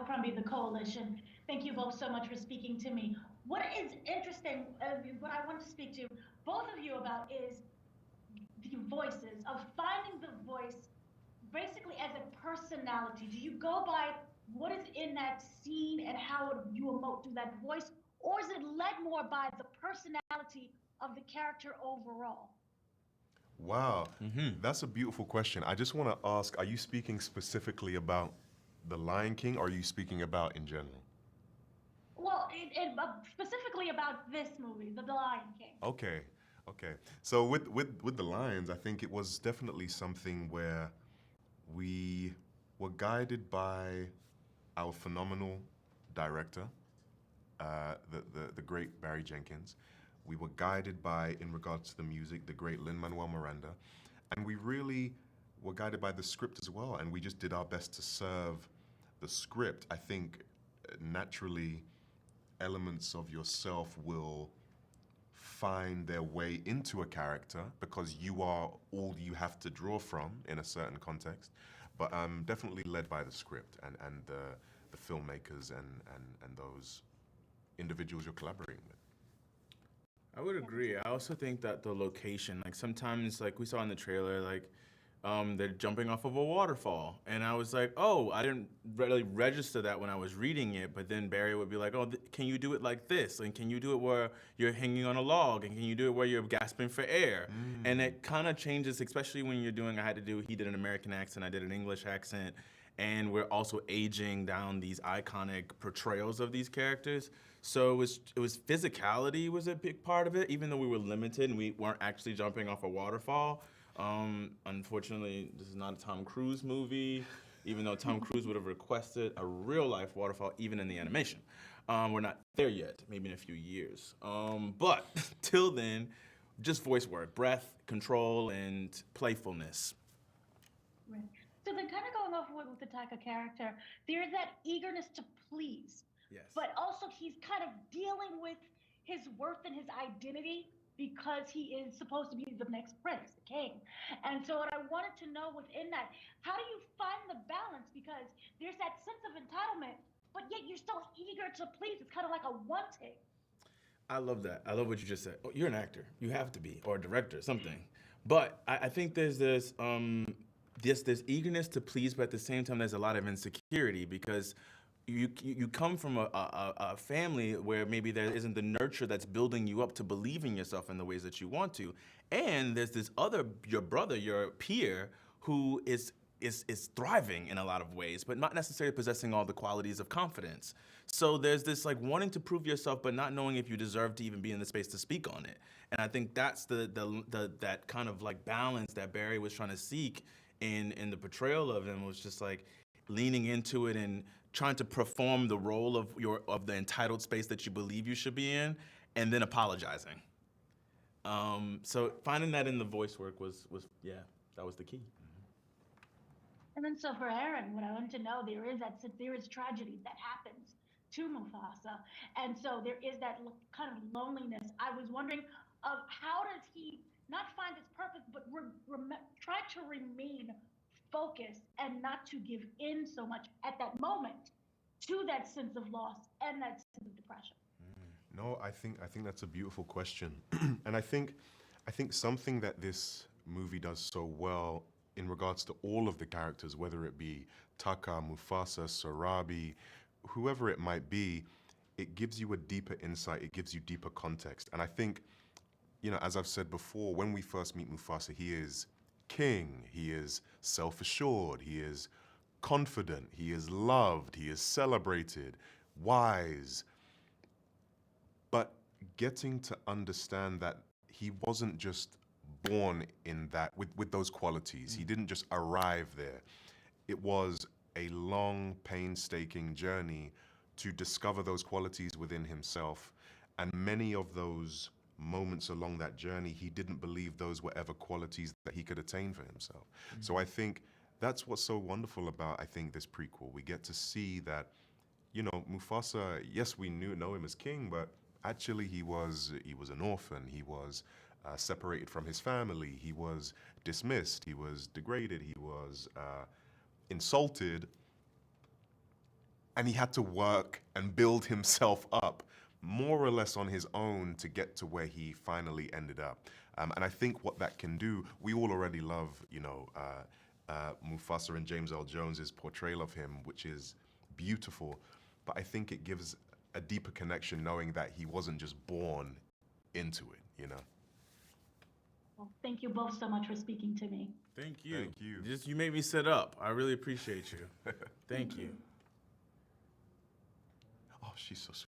from the Koalition. Thank you both so much for speaking to me. What is interesting, what I want to speak to both of you about is the voices, of finding the voice basically as a personality. Do you go by what is in that scene and how you emote through that voice, or is it led more by the personality of the character overall? Wow, that's a beautiful question. I just want to ask, are you speaking specifically about The Lion King, or are you speaking about in general? Well, specifically about this movie, The Lion King. Okay, okay. So with the Lions, I think it was definitely something where we were guided by our phenomenal director, the great Barry Jenkins. We were guided by, in regards to the music, the great Lin-Manuel Miranda. And we really were guided by the script as well. And we just did our best to serve the script. I think naturally elements of yourself will find their way into a character because you are all you have to draw from in a certain context. But I'm definitely led by the script and the filmmakers and those individuals you're collaborating with. I would agree. I also think that the location, like sometimes, like we saw in the trailer, like they're jumping off of a waterfall, and I was like, oh, I didn't really register that when I was reading it. But then Barry would be like, oh, can you do it like this? And can you do it where you're hanging on a log? And can you do it where you're gasping for air? And it kind of changes, especially when you're doing. He did an American accent, I did an English accent. And we're also aging down these iconic portrayals of these characters. So it was physicality was a big part of it, even though we were limited and we weren't actually jumping off a waterfall. Unfortunately, this is not a Tom Cruise movie, even though Tom Cruise would have requested a real life waterfall, even in the animation. We're not there yet, maybe in a few years. But till then, just voice work, breath, control, and playfulness. Right. So then kind of going off with the Taka character, there's that eagerness to please. Yes. But also he's kind of dealing with his worth and his identity because he is supposed to be the next prince, the king. And so what I wanted to know within that, how do you find the balance? Because there's that sense of entitlement, but yet you're still eager to please. It's kind of like a wanting. I love that. I love what you just said. Oh, you're an actor. You have to be, or a director, something. But I think there's this eagerness to please, but at the same time, there's a lot of insecurity because you come from a family where maybe there isn't the nurture that's building you up to believe in yourself in the ways that you want to. And there's this other, your brother, your peer, who is thriving in a lot of ways, but not necessarily possessing all the qualities of confidence. So there's this like wanting to prove yourself, but not knowing if you deserve to even be in the space to speak on it. And I think that's that kind of like balance that Barry was trying to seek in the portrayal of him, was just like leaning into it and trying to perform the role of the entitled space that you believe you should be in, and then apologizing. So finding that in the voice work was yeah, that was the key. And then so for Aaron, what I want to know, there is tragedy that happens to Mufasa. And so there is that kind of loneliness. I was wondering of how does he not find his purpose, but try to remain focused and not to give in so much at that moment to that sense of loss and that sense of depression. No, I think that's a beautiful question. And I think something that this movie does so well in regards to all of the characters, whether it be Taka, Mufasa, Sarabi, whoever it might be, it gives you a deeper insight, it gives you deeper context. And I think, as I've said before, when we first meet Mufasa, he is king, he is self-assured, he is confident, he is loved, he is celebrated, wise. But getting to understand that he wasn't just born in that with those qualities. He didn't just arrive there. It was a long, painstaking journey to discover those qualities within himself. And many of those moments along that journey, he didn't believe those were ever qualities that he could attain for himself. So I think that's what's so wonderful about, this prequel. We get to see that, Mufasa, yes, we know him as king, but actually he was an orphan. He was separated from his family. He was dismissed. He was degraded. He was insulted. and he had to work and build himself up more or less on his own to get to where he finally ended up. And I think what that can do, we all already love, Mufasa and James Earl Jones's portrayal of him, which is beautiful. But I think it gives a deeper connection knowing that he wasn't just born into it, Well, thank you both so much for speaking to me. Thank you. Thank you. You made me sit up. I really appreciate you. Thank you. Oh, she's so sweet.